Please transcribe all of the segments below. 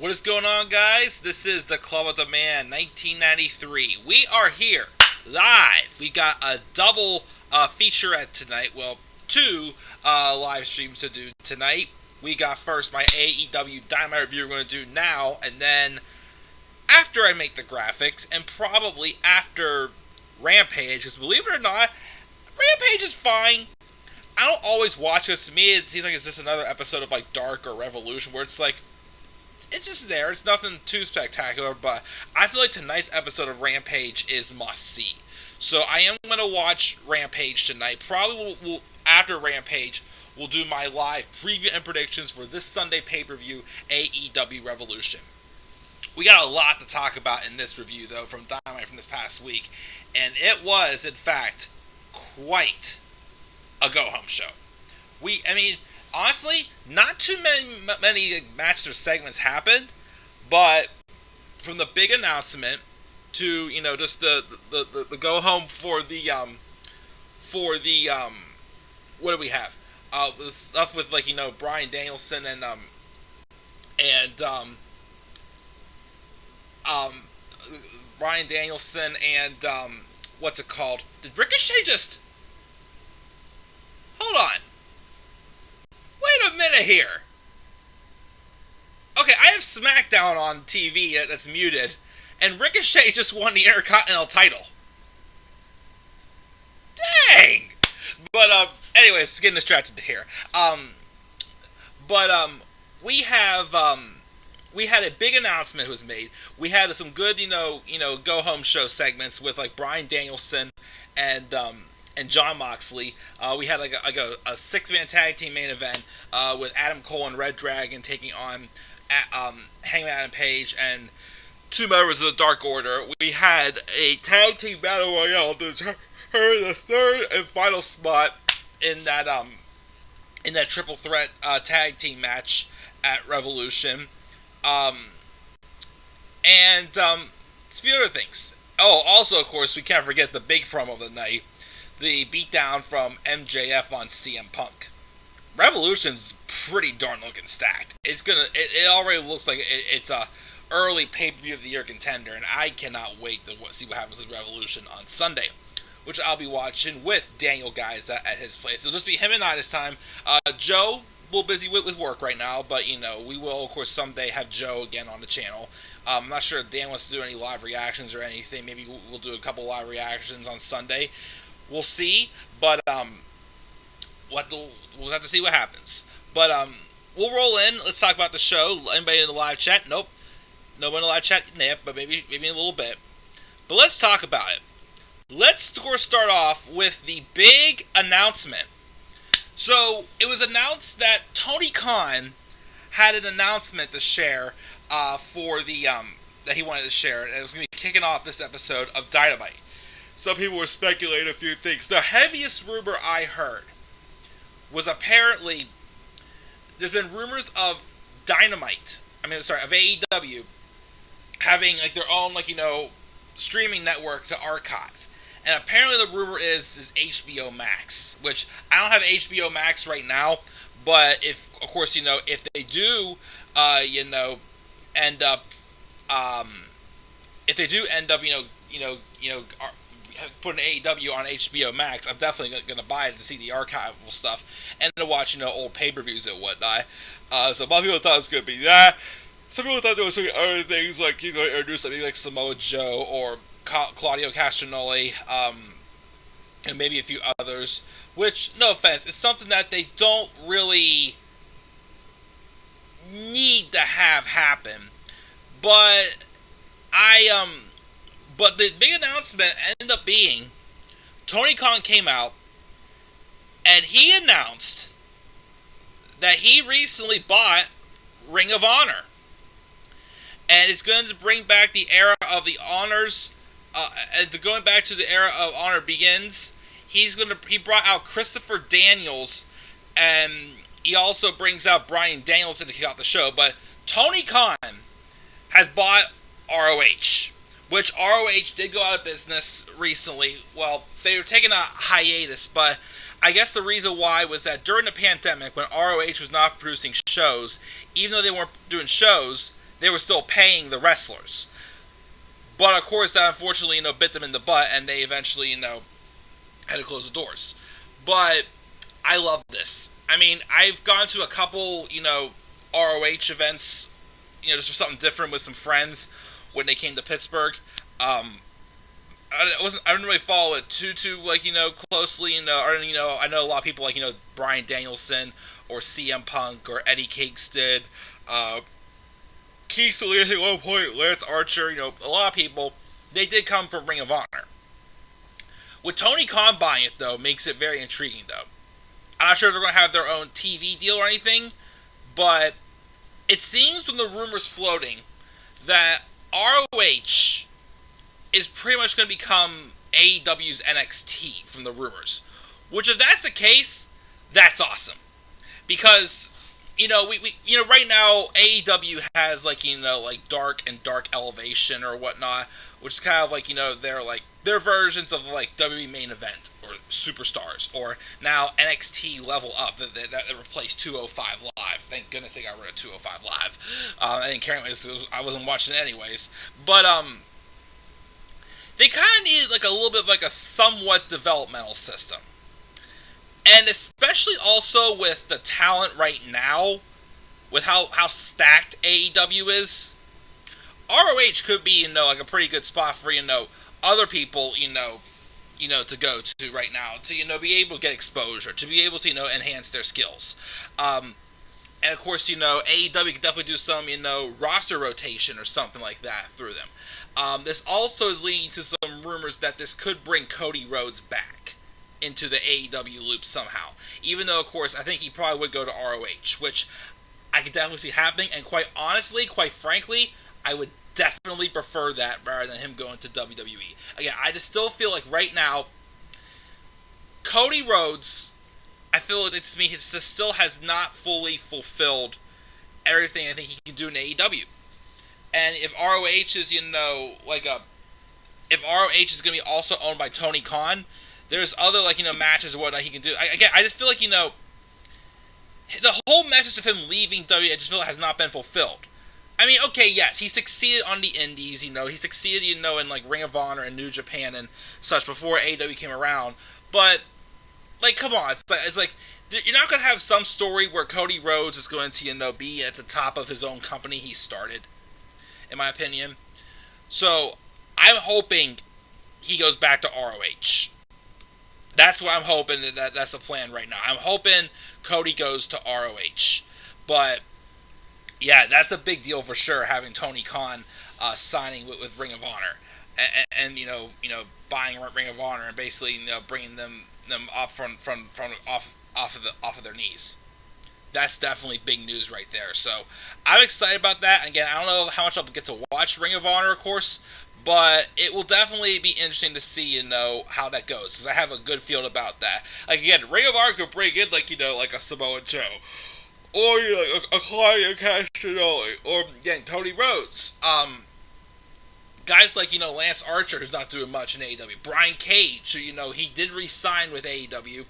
What is going on, guys? This is the Club of the Man 1993. We are here live. We got a double featurette tonight. Well, two live streams to do tonight. We got first my AEW Dynamite review we're going to do now, and then after I make the graphics, and probably after Rampage, because believe it or not, Rampage is fine. I don't always watch this. To me, it seems like it's just another episode of like Dark or Revolution, where it's like, it's just there. It's nothing too spectacular, but I feel like tonight's episode of Rampage is must-see. So I am going to watch Rampage tonight. Probably we'll after Rampage, we'll do my live preview and predictions for this Sunday pay-per-view, AEW Revolution. We got a lot to talk about in this review, though, from Dynamite from this past week. And it was, in fact, quite a go-home show. Honestly, not too many matches or segments happened, but from the big announcement to, just the go-home for the what do we have? The stuff with, Bryan Danielson and Bryan Danielson and, what's it called? Did Ricochet just... Hold on. Wait a minute here. Okay, I have SmackDown on TV that's muted, and Ricochet just won the Intercontinental title. Dang! But, anyways, getting distracted here. We had a big announcement was made. We had some good, go-home show segments with, like, Bryan Danielson and Jon Moxley. We had a six-man tag team main event with Adam Cole and Red Dragon taking on Hangman Adam Page and two members of the Dark Order. We had a tag team battle royale to earn the third and final spot in that triple threat tag team match at Revolution. And a few other things. Oh, also, of course, we can't forget the big promo of the night. The beatdown from MJF on CM Punk. Revolution's pretty darn looking stacked. It already looks like it's a early pay-per-view of the year contender, and I cannot wait to see what happens with Revolution on Sunday, which I'll be watching with Daniel Guys at his place. It'll just be him and I this time. Joe, a little busy with work right now, but we will, of course, someday have Joe again on the channel. I'm not sure if Dan wants to do any live reactions or anything. Maybe we'll do a couple live reactions on Sunday. We'll see, but we'll have to see what happens. But we'll roll in. Let's talk about the show. Anybody in the live chat? Nope. Nobody in the live chat yet, but maybe in a little bit. But let's talk about it. Let's start off with the big announcement. So it was announced that Tony Khan had an announcement to share for the that he wanted to share, and it was going to be kicking off this episode of Dynamite. Some people were speculating a few things. The heaviest rumor I heard was apparently there's been rumors of Dynamite. of AEW having their own streaming network to archive. And apparently the rumor is HBO Max, which I don't have HBO Max right now, but if they do end up putting AEW on HBO Max, I'm definitely going to buy it to see the archival stuff and to watch old pay-per-views and whatnot. So a lot of people thought it was going to be that. Some people thought there was other things introduce maybe like Samoa Joe or Claudio Castagnoli, and maybe a few others. Which, no offense, is something that they don't really need to have happen. But But the big announcement ended up being Tony Khan came out and he announced that he recently bought Ring of Honor. And it's going to bring back the era of the Honors. And going back to the era of Honor begins, he brought out Christopher Daniels, and he also brings out Bryan Danielson to kick off the show. But Tony Khan has bought ROH. Which ROH did go out of business recently. Well, they were taking a hiatus, but I guess the reason why was that during the pandemic, when ROH was not producing shows, even though they weren't doing shows, they were still paying the wrestlers. But of course, that unfortunately, bit them in the butt, and they eventually, had to close the doors. But I love this. I mean, I've gone to a couple, ROH events, just for something different with some friends when they came to Pittsburgh. I didn't really follow it too closely. I know a lot of people like Bryan Danielson or CM Punk or Eddie Kingston, Keith Lee at one point, Lance Archer. A lot of people, they did come from Ring of Honor. With Tony Khan buying it though, makes it very intriguing though. I'm not sure if they're going to have their own TV deal or anything, but it seems from the rumors floating that ROH is pretty much going to become AEW's NXT from the rumors. Which, if that's the case, that's awesome. Because, we right now AEW has like Dark and Dark Elevation or whatnot, which is kind of like their versions of like WWE Main Event or Superstars, or now NXT Level Up that replaced 205 Live. Thank goodness they got rid of 205 Live. I didn't care anyways. I wasn't watching it anyways. But they kind of needed like a little bit of like a somewhat developmental system. And especially also with the talent right now, with how stacked AEW is, ROH could be, like a pretty good spot for, other people, to go to right now, to, be able to get exposure, to be able to, enhance their skills. And of course, AEW could definitely do some, roster rotation or something like that through them. This also is leading to some rumors that this could bring Cody Rhodes back into the AEW loop somehow. Even though, of course, I think he probably would go to ROH, which I could definitely see happening. And quite honestly, quite frankly, I would definitely prefer that rather than him going to WWE. Again, I just still feel like right now, Cody Rhodes, I feel like to me, he still has not fully fulfilled everything I think he can do in AEW. And if ROH is, if ROH is going to be also owned by Tony Khan, there's other, matches and whatnot he can do. I just feel like, the whole message of him leaving WWE, I just feel like has not been fulfilled. I mean, okay, yes, he succeeded on the indies, he succeeded, in, Ring of Honor and New Japan and such before AEW came around, but, come on, it's like, you're not going to have some story where Cody Rhodes is going to, be at the top of his own company he started, in my opinion. So, I'm hoping he goes back to ROH. That's what I'm hoping, that's the plan right now. I'm hoping Cody goes to ROH. But, yeah, that's a big deal for sure, having Tony Khan signing with Ring of Honor. And buying Ring of Honor and basically, bringing them up from off of their knees. That's definitely big news right there. So, I'm excited about that. Again, I don't know how much I'll get to watch Ring of Honor, of course, but it will definitely be interesting to see, how that goes, because I have a good feel about that. Like, again, Ring of Honor could bring in, like a Samoa Joe, or, a Claudio Castagnoli, or, again, Cody Rhodes. Guys like, Lance Archer, who's not doing much in AEW. Brian Cage, who, he did re-sign with AEW.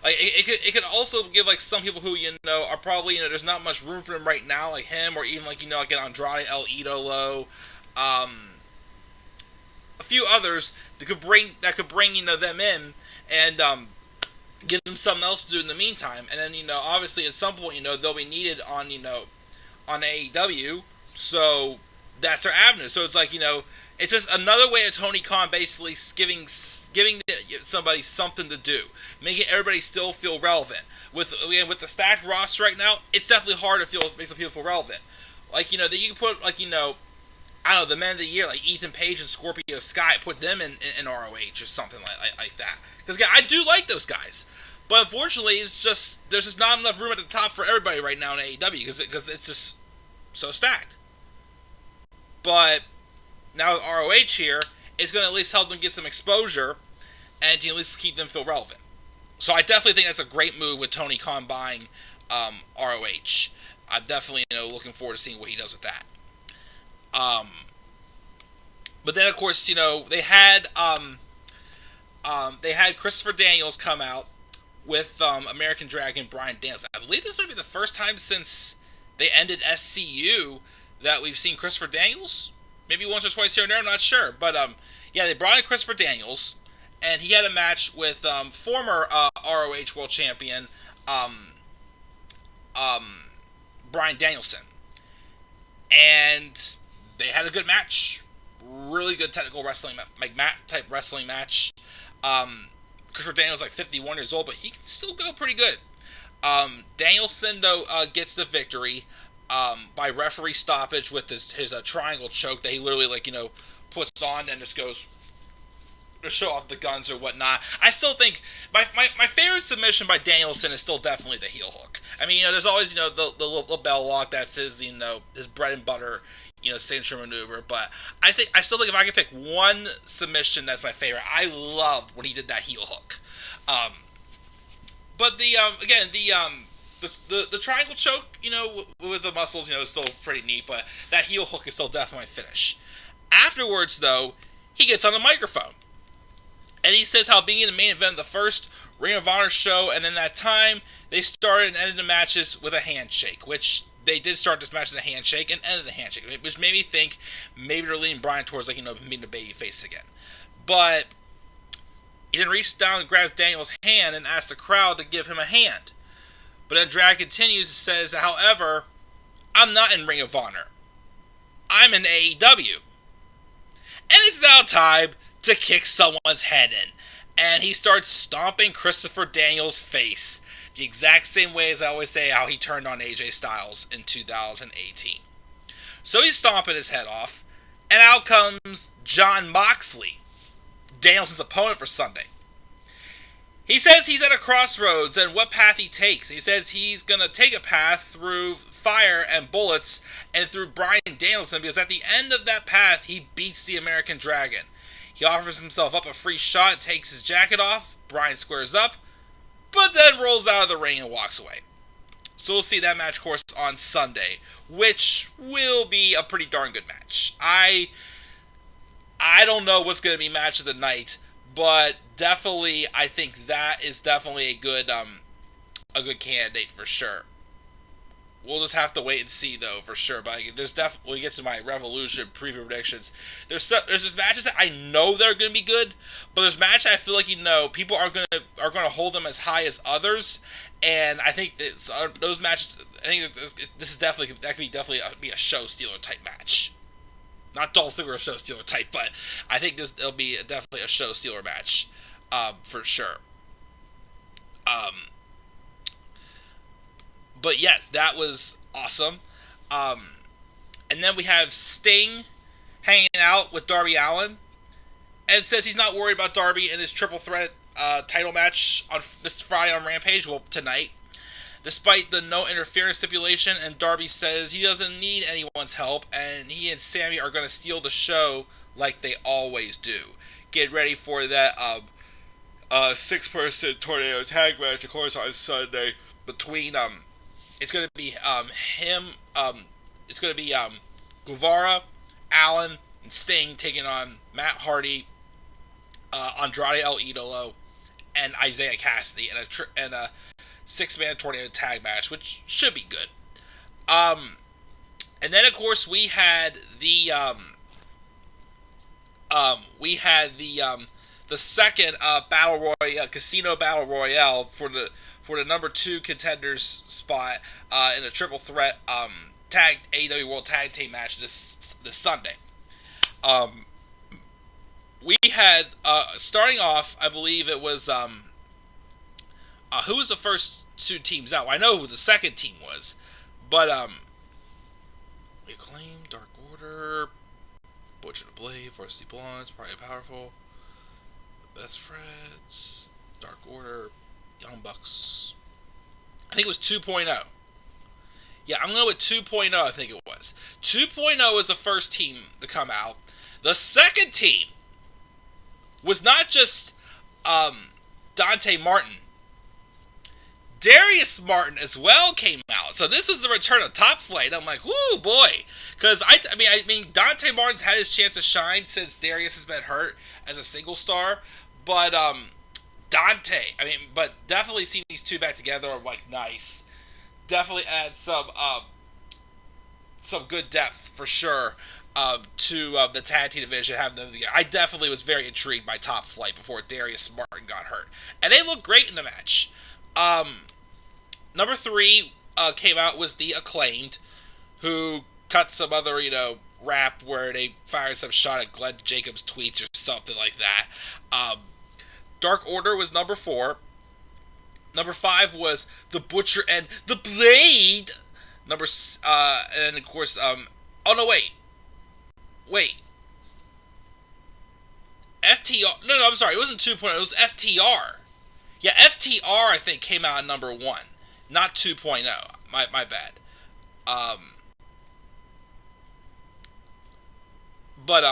Like, it could also give, some people who, are probably, there's not much room for them right now, like him, or even, like an Andrade El Idolo, a few others that could bring them in and give them something else to do in the meantime. And then obviously at some point they'll be needed on on AEW, so that's their avenue. So it's like it's just another way of Tony Khan basically giving somebody something to do, making everybody still feel relevant. With the stacked roster right now, it's definitely hard to make some people feel relevant. That you can put I don't know, the men of the year, like Ethan Page and Scorpio Sky, put them in ROH or something like that. Because I do like those guys. But unfortunately, there's just not enough room at the top for everybody right now in AEW, because it's just so stacked. But now with ROH here, it's going to at least help them get some exposure, and to at least keep them feel relevant. So I definitely think that's a great move with Tony Khan buying ROH. I'm definitely looking forward to seeing what he does with that. But then of course, they had Christopher Daniels come out with American Dragon Bryan Danielson. I believe this might be the first time since they ended SCU that we've seen Christopher Daniels, maybe once or twice here and there, I'm not sure. But yeah, they brought in Christopher Daniels, and he had a match with former ROH World Champion um, Bryan Danielson, and they had a good match, really good technical wrestling, like mat type wrestling match. Christopher Daniels like 51 years old, but he can still go pretty good. Danielson though gets the victory by referee stoppage with his triangle choke that he literally puts on and just goes to show off the guns or whatnot. I still think my favorite submission by Danielson is still definitely the heel hook. I mean, there's always the little bell lock that's his his bread and butter signature maneuver. But I still think if I could pick one submission that's my favorite, I loved when he did that heel hook. But the triangle choke, with the muscles, is still pretty neat. But that heel hook is still definitely my finish. Afterwards, though, he gets on the microphone and he says how being in the main event of the first Ring of Honor show, and in that time they started and ended the matches with a handshake, which they did start this match with a handshake and ended the handshake, which made me think maybe they're leaning Bryan towards being a baby face again. But he then reaches down and grabs Daniel's hand and asks the crowd to give him a hand. But then Drag continues and says, however, I'm not in Ring of Honor. I'm in AEW. And it's now time to kick someone's head in. And he starts stomping Christopher Daniels' face. The exact same way as I always say how he turned on AJ Styles in 2018. So he's stomping his head off. And out comes Jon Moxley, Daniels' opponent for Sunday. He says he's at a crossroads and what path he takes. He says he's going to take a path through fire and bullets and through Bryan Danielson, because at the end of that path, he beats the American Dragon. He offers himself up a free shot and takes his jacket off. Bryan squares up, but then rolls out of the ring and walks away. So we'll see that match, of course, on Sunday, which will be a pretty darn good match. I don't know what's going to be match of the night, but definitely, I think that is definitely a good candidate for sure. We'll just have to wait and see, though, for sure. But there's definitely, when we get to my Revolution preview predictions, there's this matches that I know they're going to be good, but there's matches I feel like people are going to hold them as high as others, and I think those matches. I think this is definitely be a show stealer type match. Not Dolph Ziggler show stealer type, but I think it'll be definitely a show stealer match, for sure. But yes, that was awesome. And then we have Sting hanging out with Darby Allin, and says he's not worried about Darby in his triple threat title match on this Friday on Rampage. Well, tonight. Despite the no interference stipulation, and Darby says he doesn't need anyone's help, and he and Sammy are going to steal the show like they always do. Get ready for that 6-person tornado tag match, of course, on Sunday between it's going to be it's going to be Guevara, Allen, and Sting taking on Matt Hardy, Andrade El Idolo, and Isaiah Cassidy in a 6-man tornado tag match, which should be good. And then of course we had the second battle royale, casino battle royale for the number 2 contenders spot in a triple threat AEW World Tag Team match this Sunday. We had starting off, I believe it was who was the first 2 teams out? Well, I know who the second team was, but Acclaim, Dark Order, Butcher the Blade, Varsity Blondes, Probably Powerful, Best Friends, Dark Order, Young Bucks. I think it was 2.0. Yeah, I'm going to go with 2.0, I think it was. 2.0 was the first team to come out. The second team was not just Dante Martin. Darius Martin as well came out. So this was the return of Top Flight. I'm like, whoo, boy. Because, I mean, Dante Martin's had his chance to shine since Darius has been hurt as a single star. But, but definitely seeing these two back together are, like, nice. Definitely add some some good depth for sure to the tag team division. I definitely was very intrigued by Top Flight before Darius Martin got hurt, and they looked great in the match. Number 3 came out was the Acclaimed, who cut some other rap where they fired some shot at Glenn Jacobs' tweets or something like that. Dark Order was number 4. Number 5 was the Butcher and the Blade. And of course, oh no, wait, FTR. No, I'm sorry, it wasn't 2.0. It was FTR. Yeah, FTR I think came out at number 1, not 2.0. My bad. But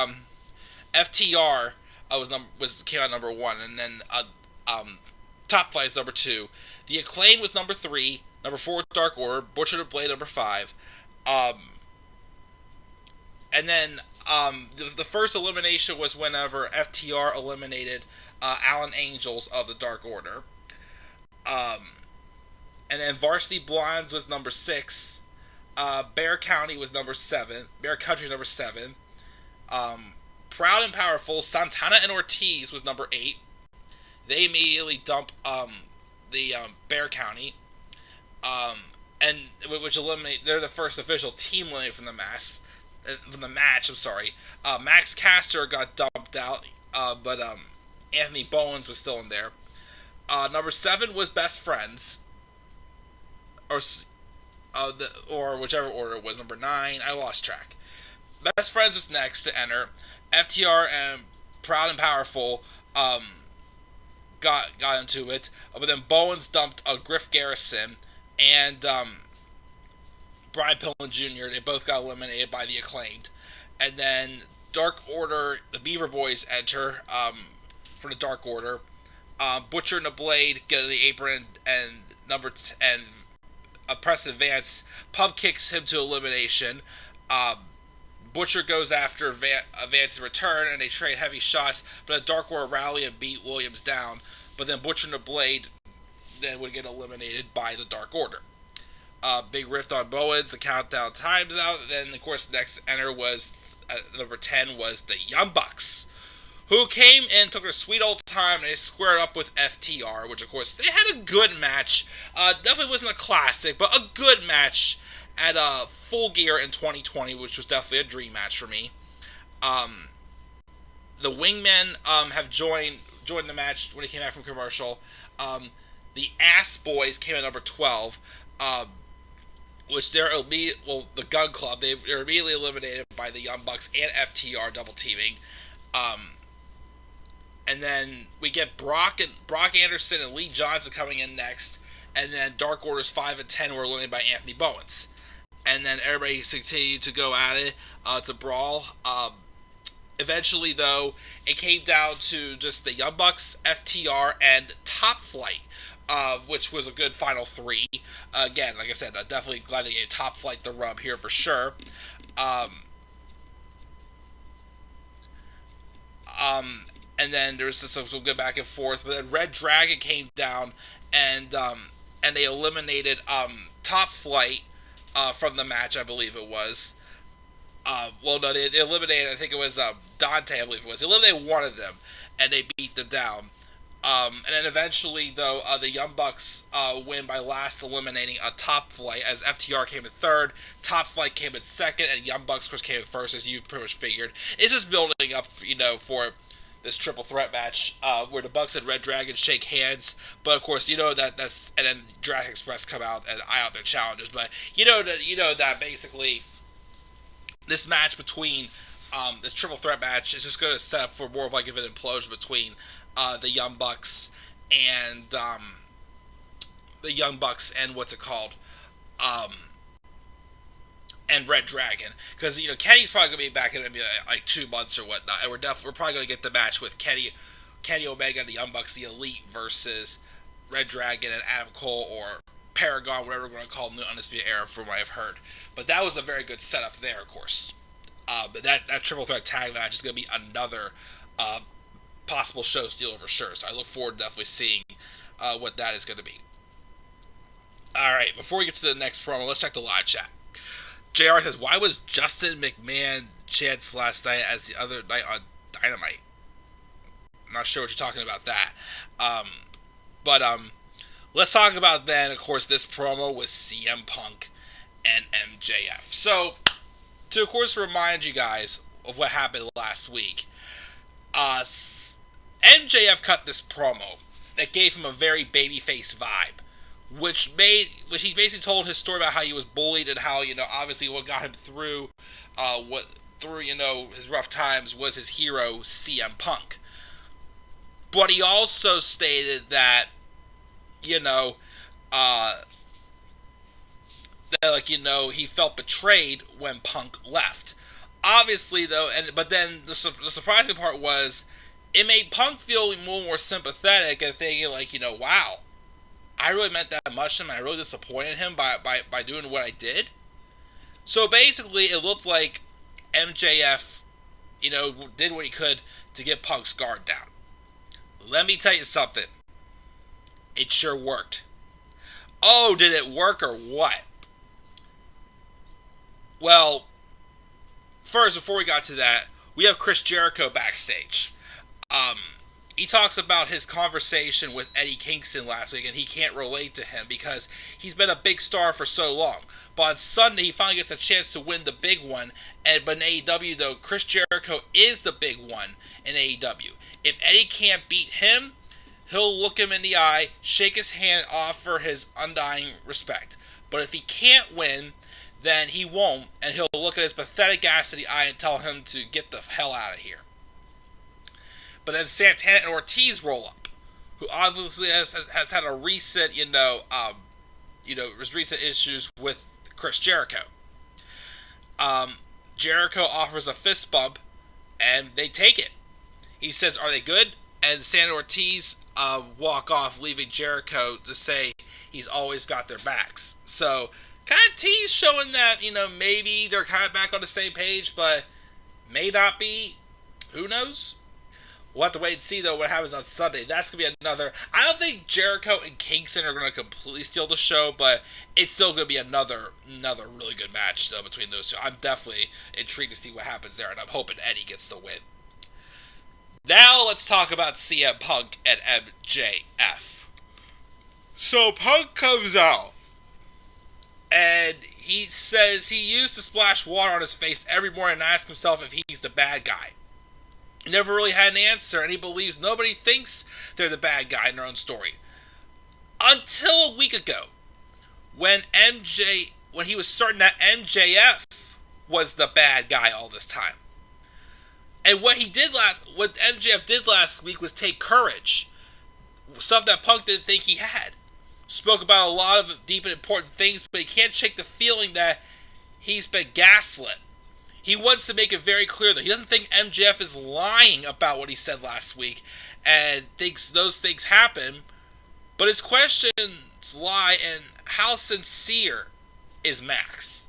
FTR came out number 1, and then Top Flight is number 2. The Acclaim was number 3. Number 4, Dark Order. Butcher the Blade, number 5. And then the first elimination was whenever FTR eliminated Alan Angels of the Dark Order. And then Varsity Blondes was number 6. Bear County was number 7. Bear Country was number 7. Proud and Powerful, Santana and Ortiz was number 8. They immediately dump the Bear County, and which eliminate. They're the first official team eliminated from the match. I'm sorry. Max Caster got dumped out, but Anthony Bowens was still in there. Number 7 was Best Friends, or whichever order it was. Number 9, I lost track. Best Friends was next to enter. FTR and Proud and Powerful got into it, but then Bowens dumped Griff Garrison and Brian Pillman Jr. They both got eliminated by the Acclaimed. And then Dark Order, the Beaver Boys enter for the Dark Order. Butcher and the Blade get in the apron, and Preston Vance pub kicks him to elimination. Butcher goes after Vance's return, and they trade heavy shots, but the Dark Order rally and beat Williams down. But then Butcher and the Blade then would get eliminated by the Dark Order. Big rift on Bowens, the countdown times out. Then, of course, next enter was, number 10 was the Young Bucks, who came in, took their sweet old time, and they squared up with FTR, which, of course, they had a good match. Definitely wasn't a classic, but a good match at Full Gear in 2020, which was definitely a dream match for me. The Wingmen have joined the match when they came back from commercial. The Ass Boys came at number 12, which they're the Gun Club. They're immediately eliminated by the Young Bucks and FTR double teaming. And then we get Brock Anderson and Lee Johnson coming in next, and then Dark Order's 5 and 10 were eliminated by Anthony Bowens. And then everybody continued to go at it, to brawl. Eventually, though, it came down to just the Young Bucks, FTR, and Top Flight, which was a good final 3. Again, like I said, I'm definitely glad they gave Top Flight the rub here for sure. And then there was some good back and forth, but then Red Dragon came down, and they eliminated Top Flight from the match, I believe it was. They eliminated, I think it was Dante, I believe it was. They eliminated one of them, and they beat them down. And then eventually, though, the Young Bucks win by last eliminating a Top Flight, as FTR came in third, Top Flight came in second, and Young Bucks, of course, came in first, as you pretty much figured. It's just building up, for this triple threat match, where the Bucks and Red Dragon shake hands. But of course, that's, and then Jurassic Express come out and eye out their challenges. But that basically this match between this triple threat match is just going to set up for more of like an implosion between the Young Bucks and what's it called, and Red Dragon, because Kenny's probably gonna be back in maybe like 2 months or whatnot, and we're probably gonna get the match with Kenny Omega and the Young Bucks, the Elite, versus Red Dragon and Adam Cole, or Paragon, whatever we're gonna call them, the Undisputed Era, from what I've heard. But that was a very good setup there, of course. But that triple threat tag match is gonna be another possible show stealer for sure. So I look forward to definitely seeing what that is gonna be. All right, before we get to the next promo, let's check the live chat. JR says, why was Justin McMahon chance last night as the other night on Dynamite? I'm not sure what you're talking about that. But let's talk about then, of course, this promo with CM Punk and MJF. So, to, of course, remind you guys of what happened last week, MJF cut this promo that gave him a very babyface vibe, which he basically told his story about how he was bullied and how, obviously what got him through his rough times was his hero CM Punk. But he also stated that he felt betrayed when Punk left. Obviously, though, but then the surprising part was it made Punk feel more sympathetic and thinking, wow, I really meant that much to him. I really disappointed him by doing what I did. So basically, it looked like MJF, did what he could to get Punk's guard down. Let me tell you something. It sure worked. Oh, did it work or what? Well, first, before we got to that, we have Chris Jericho backstage. He talks about his conversation with Eddie Kingston last week, and he can't relate to him because he's been a big star for so long. But on Sunday, he finally gets a chance to win the big one. But in AEW, though, Chris Jericho is the big one in AEW. If Eddie can't beat him, he'll look him in the eye, shake his hand, offer his undying respect. But if he can't win, then he won't, and he'll look at his pathetic ass in the eye and tell him to get the hell out of here. But then Santana and Ortiz roll up, who obviously has had a recent, recent issues with Chris Jericho. Jericho offers a fist bump, and they take it. He says, "Are they good?" And Santana Ortiz walk off, leaving Jericho to say he's always got their backs. So, kind of tease showing that, maybe they're kind of back on the same page, but may not be. Who knows? We'll have to wait and see, though, what happens on Sunday. That's going to be another... I don't think Jericho and Kingston are going to completely steal the show, but it's still going to be another really good match, though, between those two. I'm definitely intrigued to see what happens there, and I'm hoping Eddie gets the win. Now, let's talk about CM Punk and MJF. So, Punk comes out, and he says he used to splash water on his face every morning and ask himself if he's the bad guy. He never really had an answer, and he believes nobody thinks they're the bad guy in their own story. Until a week ago, when he was certain that MJF was the bad guy all this time. And what MJF did last week was take courage. Something that Punk didn't think he had. Spoke about a lot of deep and important things, but he can't shake the feeling that he's been gaslit. He wants to make it very clear that he doesn't think MJF is lying about what he said last week and thinks those things happen, but his questions lie in how sincere is Max.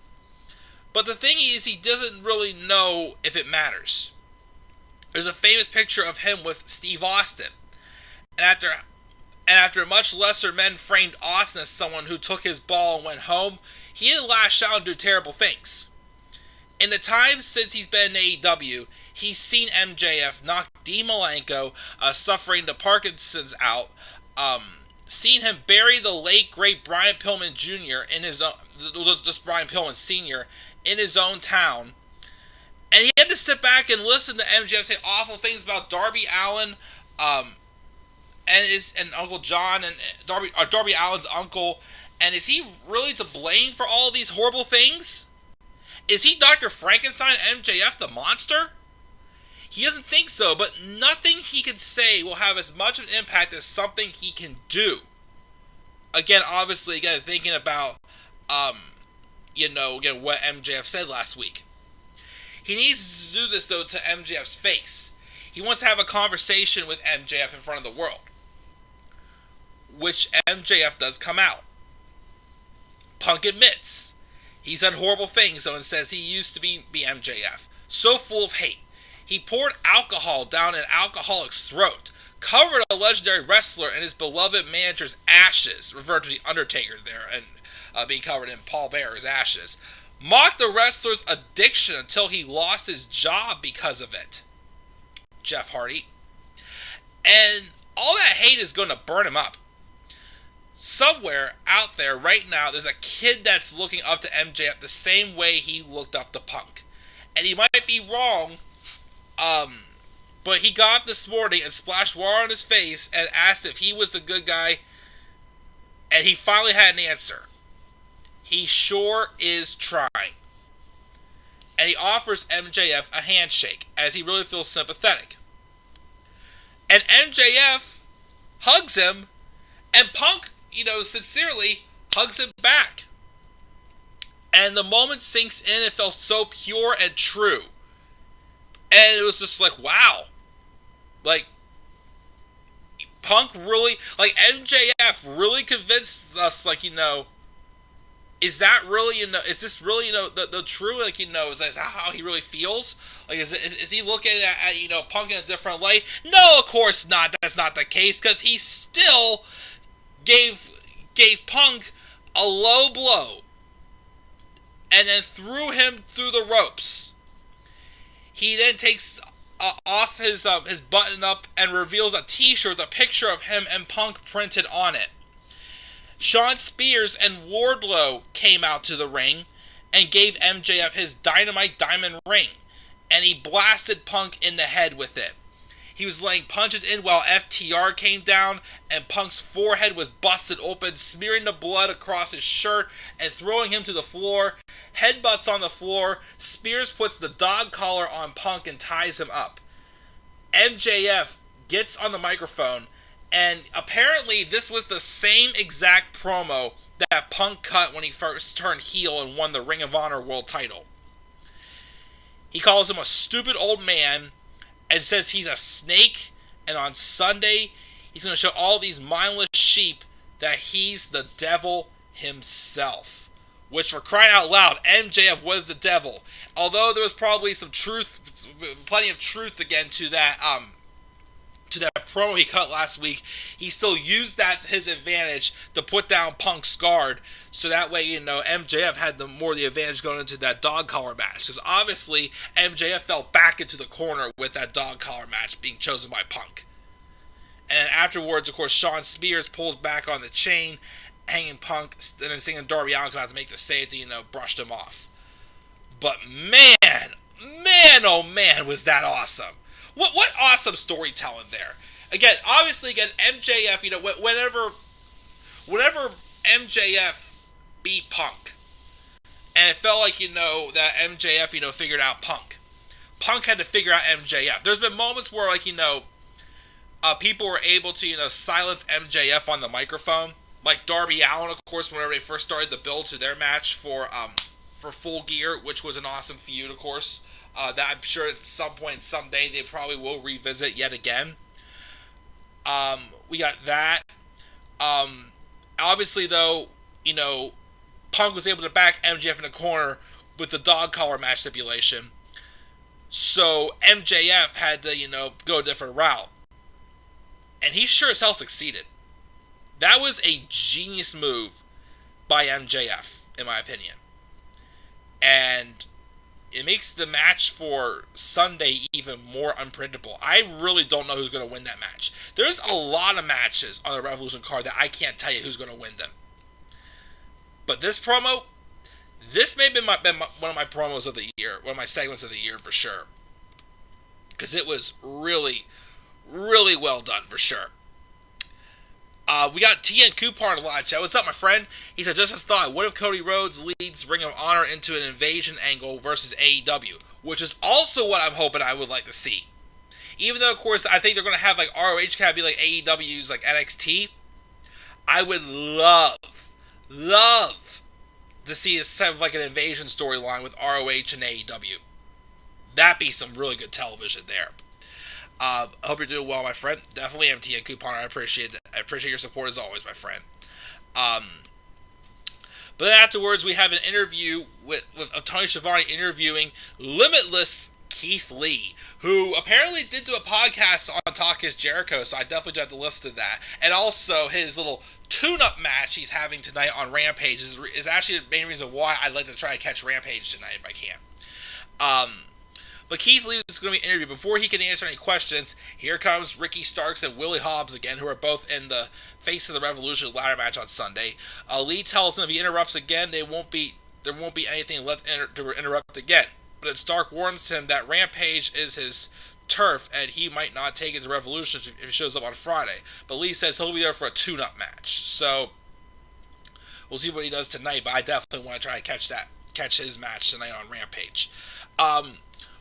But the thing is, he doesn't really know if it matters. There's a famous picture of him with Steve Austin, and after much lesser men framed Austin as someone who took his ball and went home, he didn't lash out and do terrible things. In the time since he's been in AEW, he's seen MJF knock Dean Malenko, suffering the Parkinson's out, seen him bury the late great Brian Pillman Jr. in his own, just Brian Pillman Sr. in his own town, and he had to sit back and listen to MJF say awful things about Darby Allin, and Uncle John and Darby Allin's uncle. And is he really to blame for all these horrible things? Is he Dr. Frankenstein, MJF, the monster? He doesn't think so, but nothing he can say will have as much of an impact as something he can do. Again, obviously, thinking about, what MJF said last week. He needs to do this, though, to MJF's face. He wants to have a conversation with MJF in front of the world, which MJF does come out. Punk admits he's done horrible things, though, and says he used to be MJF. So full of hate. He poured alcohol down an alcoholic's throat, covered a legendary wrestler in his beloved manager's ashes, referred to the Undertaker there, and being covered in Paul Bearer's ashes, mocked the wrestler's addiction until he lost his job because of it. Jeff Hardy. And all that hate is going to burn him up. Somewhere out there right now, there's a kid that's looking up to MJF the same way he looked up to Punk. And he might be wrong, but he got up this morning and splashed water on his face and asked if he was the good guy, and he finally had an answer. He sure is trying. And he offers MJF a handshake, as he really feels sympathetic. And MJF hugs him, and Punk, sincerely hugs him back. And the moment sinks in, it felt so pure and true. And it was just like, wow. Like, Punk really, MJF really convinced us, is that really, is this really, the true, is that how he really feels? Like, is he looking at Punk in a different light? No, of course not. That's not the case, because he still gave Punk a low blow and then threw him through the ropes. He then takes off his button up and reveals a t-shirt with a picture of him and Punk printed on it. Shawn Spears and Wardlow came out to the ring and gave MJF his Dynamite diamond ring, and he blasted Punk in the head with it. He was laying punches in while FTR came down, and Punk's forehead was busted open, smearing the blood across his shirt and throwing him to the floor. Headbutts on the floor. Spears puts the dog collar on Punk and ties him up. MJF gets on the microphone, and apparently this was the same exact promo that Punk cut when he first turned heel and won the Ring of Honor World title. He calls him a stupid old man and says he's a snake, and on Sunday he's going to show all these mindless sheep that he's the devil himself. Which, for crying out loud, MJF was the devil. Although there was probably some truth, plenty of truth again to that promo he cut last week, he still used that to his advantage to put down Punk's guard, so that way, MJF had more of the advantage going into that dog collar match. Because obviously, MJF fell back into the corner with that dog collar match being chosen by Punk. And afterwards, of course, Shawn Spears pulls back on the chain, hanging Punk, and then seeing Darby Allin come out to make the save to, brushed him off. But man, oh man, was that awesome. What awesome storytelling there. Again, obviously, MJF, whenever MJF beat Punk, and it felt like, that MJF, figured out Punk. Punk had to figure out MJF. There's been moments where, people were able to, silence MJF on the microphone. Like Darby Allin, of course, whenever they first started the build to their match for Full Gear, which was an awesome feud, of course. That I'm sure at some point, someday, they probably will revisit yet again. We got that. Obviously, though, Punk was able to back MJF in the corner with the dog collar match stipulation. So MJF had to, go a different route. And he sure as hell succeeded. That was a genius move by MJF, in my opinion. And it makes the match for Sunday even more unpredictable. I really don't know who's going to win that match. There's a lot of matches on the Revolution card that I can't tell you who's going to win them. But this promo, this may have been one of my promos of the year, one of my segments of the year for sure. Because it was really, really well done for sure. We got TN Coupon in the live chat. What's up, my friend? He said, just as thought, what if Cody Rhodes leads Ring of Honor into an invasion angle versus AEW? Which is also what I'm hoping I would like to see. Even though, of course, I think they're going to have, ROH kind of be like AEW's, NXT. I would love to see this type of, an invasion storyline with ROH and AEW. That'd be some really good television there. I hope you're doing well, my friend. Definitely MT and Coupon. I appreciate it. I appreciate your support as always, my friend. But then afterwards, we have an interview with Tony Schiavone interviewing Limitless Keith Lee, who apparently did do a podcast on Talk Is Jericho, so I definitely do have to listen to that. And also his little tune-up match he's having tonight on Rampage is actually the main reason why I'd like to try to catch Rampage tonight if I can. But Keith Lee is going to be interviewed. Before he can answer any questions, here comes Ricky Starks and Willie Hobbs again, who are both in the Face of the Revolution ladder match on Sunday. Lee tells him if he interrupts again, there won't be anything left to interrupt again. But then Stark warns him that Rampage is his turf, and he might not take it to Revolution if he shows up on Friday. But Lee says he'll be there for a tune-up match. So we'll see what he does tonight, but I definitely want to try to catch his match tonight on Rampage.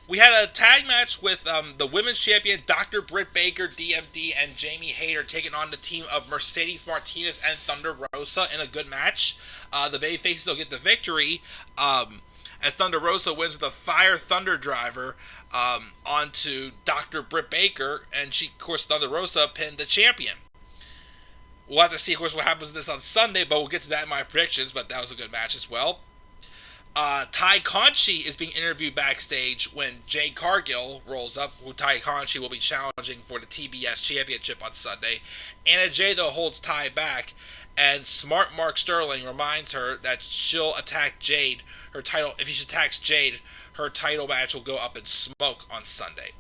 We had a tag match with the women's champion, Dr. Britt Baker, DMD, and Jamie Hayter taking on the team of Mercedes Martinez and Thunder Rosa in a good match. The babyfaces will get the victory as Thunder Rosa wins with a Fire Thunder Driver onto Dr. Britt Baker, and of course, Thunder Rosa pinned the champion. We'll have to see, of course, what happens to this on Sunday, but we'll get to that in my predictions, but that was a good match as well. Ty Conchi is being interviewed backstage when Jade Cargill rolls up, who Ty Conchi will be challenging for the TBS Championship on Sunday. Anna Jay, though, holds Ty back, and smart Mark Sterling reminds her that she'll attack Jade. If she attacks Jade, her title match will go up in smoke on Sunday.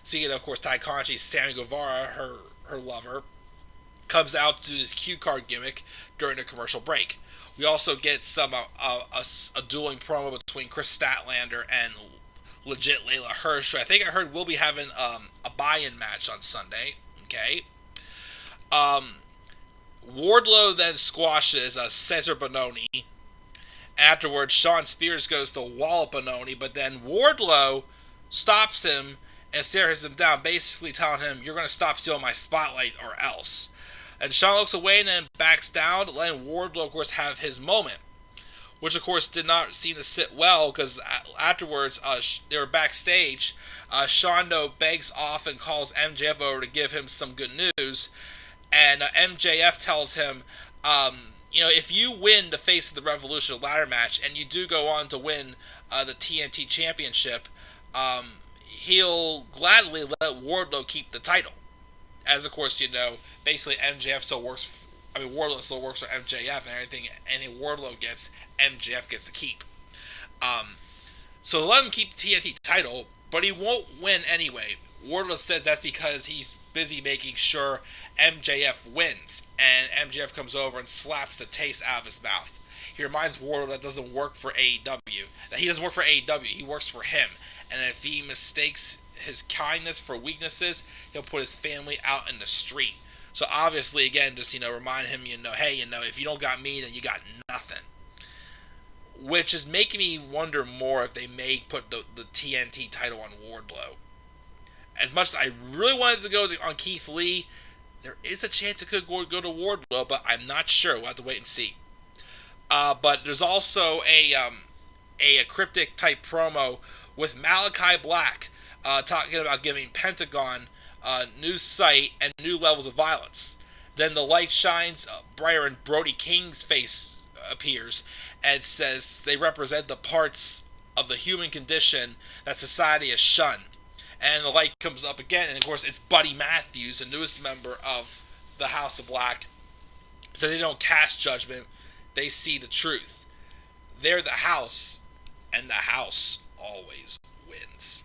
Speaking of course, Ty Conchi, Sammy Guevara, her lover, comes out to do this cue card gimmick during the commercial break. We also get some a dueling promo between Chris Statlander and legit Layla Hirsch, who I think I heard will be having a buy-in match on Sunday. Okay. Wardlow then squashes Cesar Bononi. Afterwards, Sean Spears goes to wallop Bononi, but then Wardlow stops him and stares him down, basically telling him, "You're going to stop stealing my spotlight or else." And Sean looks away and then backs down, letting Wardlow, of course, have his moment. Which, of course, did not seem to sit well, because afterwards, they were backstage. Sean, though, begs off and calls MJF over to give him some good news. And MJF tells him, if you win the Face of the Revolution ladder match, and you do go on to win the TNT Championship, he'll gladly let Wardlow keep the title. As, of course, basically MJF still works, Wardlow still works for MJF, and anything Wardlow gets, MJF gets to keep. So let him keep the TNT title, but he won't win anyway. Wardlow says that's because he's busy making sure MJF wins, and MJF comes over and slaps the taste out of his mouth. He reminds Wardlow that doesn't work for AEW, that he doesn't work for AEW, he works for him, and if he mistakes his kindness for weaknesses, he'll put his family out in the street. So obviously, again, just, remind him, hey, if you don't got me, then you got nothing. Which is making me wonder more if they may put the TNT title on Wardlow. As much as I really wanted to go on Keith Lee, there is a chance it could go to Wardlow, but I'm not sure. We'll have to wait and see. But there's also a cryptic type promo with Malachi Black, talking about giving Pentagon a new sight and new levels of violence. Then the light shines brighter and Brody King's face appears and says they represent the parts of the human condition that society has shunned. And the light comes up again, and of course it's Buddy Matthews, the newest member of the House of Black. So they don't cast judgment, they see the truth. They're the house, and the house always wins.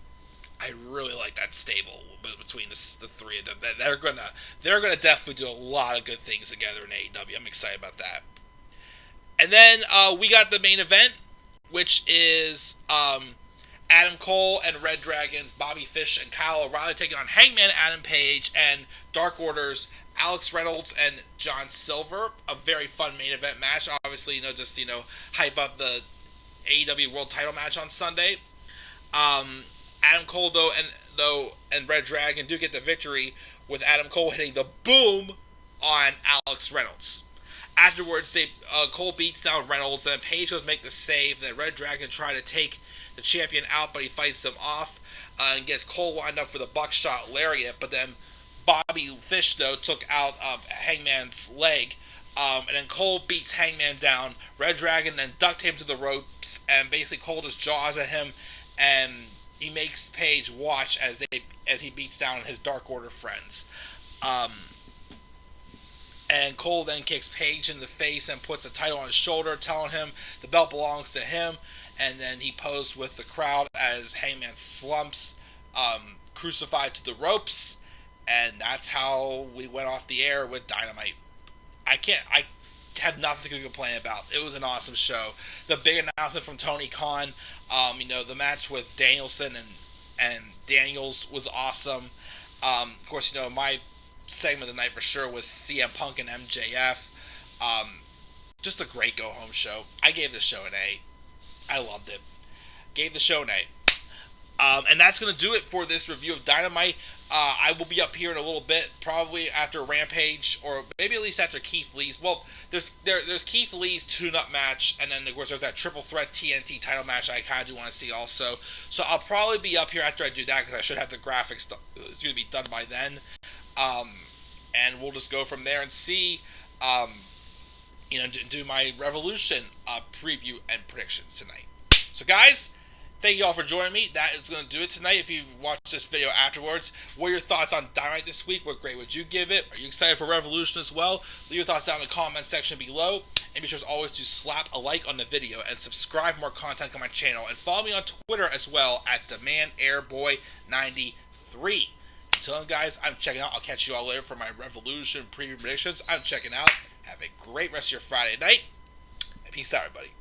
I really like that stable between the three of them. They're gonna definitely do a lot of good things together in AEW. I'm excited about that. And then we got the main event, which is Adam Cole and Red Dragon's Bobby Fish and Kyle O'Reilly taking on Hangman Adam Page and Dark Order's Alex Reynolds and John Silver. A very fun main event match. Obviously, just hype up the AEW World Title match on Sunday. Adam Cole and Red Dragon do get the victory, with Adam Cole hitting the boom on Alex Reynolds. Afterwards, Cole beats down Reynolds, and Page goes make the save. Then Red Dragon try to take the champion out, but he fights him off and gets Cole lined up for the buckshot lariat. But then Bobby Fish, though, took out Hangman's leg. And then Cole beats Hangman down. Red Dragon then duct taped to the ropes, and basically Cole just jaws at him and he makes Page watch as he beats down his Dark Order friends. Um, and Cole then kicks Page in the face and puts a title on his shoulder, telling him the belt belongs to him. And then he posed with the crowd as Hangman slumps, crucified to the ropes. And that's how we went off the air with Dynamite. I had nothing to complain about. It was an awesome show. The big announcement from Tony Khan, the match with Danielson and Daniels was awesome. Of course, my segment of the night for sure was CM Punk and MJF. Just a great go-home show. I gave this show an A. I loved it. Gave the show an A. And that's going to do it for this review of Dynamite. I will be up here in a little bit, probably after Rampage, or maybe at least after Keith Lee's. Well, there's Keith Lee's tune-up match, and then of course there's that Triple Threat TNT title match I kind of do want to see also. So I'll probably be up here after I do that because I should have the graphics to be done by then. And we'll just go from there and see, do my Revolution preview and predictions tonight. So guys, thank you all for joining me. That is going to do it tonight. If you watch this video afterwards, what are your thoughts on Dynamite this week? What grade would you give it? Are you excited for Revolution as well? Leave your thoughts down in the comment section below. And be sure as always to slap a like on the video and subscribe for more content on my channel. And follow me on Twitter as well at DemandAirboy93. Until then, guys, I'm checking out. I'll catch you all later for my Revolution preview predictions. I'm checking out. Have a great rest of your Friday night. And peace out, everybody.